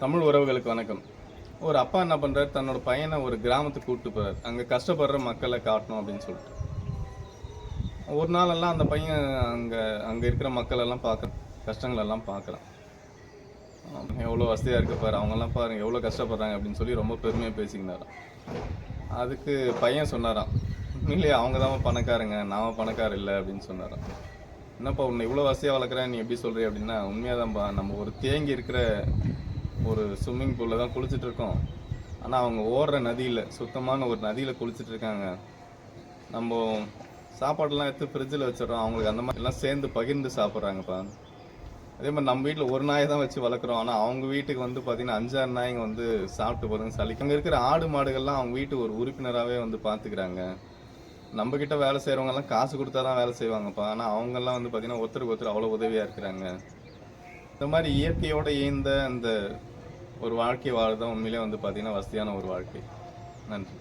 தமிழ் உறவுகளுக்கு வணக்கம். ஒரு அப்பா என்ன பண்றாரு, தன்னோட பையனை ஒரு கிராமத்துக்கு கூட்டிட்டு போறாரு. அங்க கஷ்டப்படுற மக்களை காட்டணும் அப்படின்னு சொல்லிட்டு. ஒரு நாளெல்லாம் அந்த பையன் அங்க அங்க இருக்கிற மக்கள் எல்லாம் பார்க்க கஷ்டங்கள் எல்லாம் பார்க்குறான். எவ்வளோ வசதியா இருக்கு பாரு, அவங்கெல்லாம் பாருங்க எவ்வளோ கஷ்டப்படுறாங்க அப்படின்னு சொல்லி ரொம்ப பெருமையாக பேசிக்கினாராம். அதுக்கு பையன் சொன்னாராம், இல்லையா அவங்க தான் பணக்காரங்க, நாம பணக்காரர் இல்லை அப்படின்னு சொன்னாராம். என்னப்பா உன்னை இவ்வளோ வசதியாக வளர்க்குறேன் நீ எப்படி சொல்கிறீ அப்படின்னா, உண்மையாதான்ப்பா, நம்ம ஒரு தேங்கி இருக்கிற ஒரு ஸ்விம்மிங் பூலில் தான் குளிச்சுட்டு இருக்கோம். ஆனால் அவங்க ஓடுற நதியில், சுத்தமான ஒரு நதியில் குளிச்சுட்டு இருக்காங்க. நம்ம சாப்பாடெல்லாம் எடுத்து ஃப்ரிட்ஜில் வச்சிடறோம், அவங்களுக்கு அந்த மாதிரி எல்லாம் சேர்ந்து பகிர்ந்து சாப்பிட்றாங்கப்பா. அதே மாதிரி நம்ம வீட்டில் ஒரு நாயை தான் வச்சு வளர்க்குறோம், ஆனால் அவங்க வீட்டுக்கு வந்து பார்த்தீங்கன்னா 5-6 நாய்ங்க வந்து சாப்பிட்டு போதுங்க சளிக்கு. அங்கே இருக்கிற ஆடு மாடுகள்லாம் அவங்க வீட்டு ஒரு உறுப்பினராகவே வந்து பார்த்துக்கிறாங்க. நம்ம கிட்ட வேலை செய்கிறவங்கெல்லாம் காசு கொடுத்தா தான் வேலை செய்வாங்கப்பா, ஆனால் அவங்கெல்லாம் வந்து பார்த்தீங்கன்னா ஒருத்தருக்கு ஒருத்தர் அவ்வளோ உதவியாக இருக்கிறாங்க. இந்த மாதிரி இயற்கையோடு இயந்த அந்த ஒரு வாழ்க்கை வாழ்தான் உண்மையிலே வந்து பார்த்தீங்கன்னா வசதியான ஒரு வாழ்க்கை. நன்றி.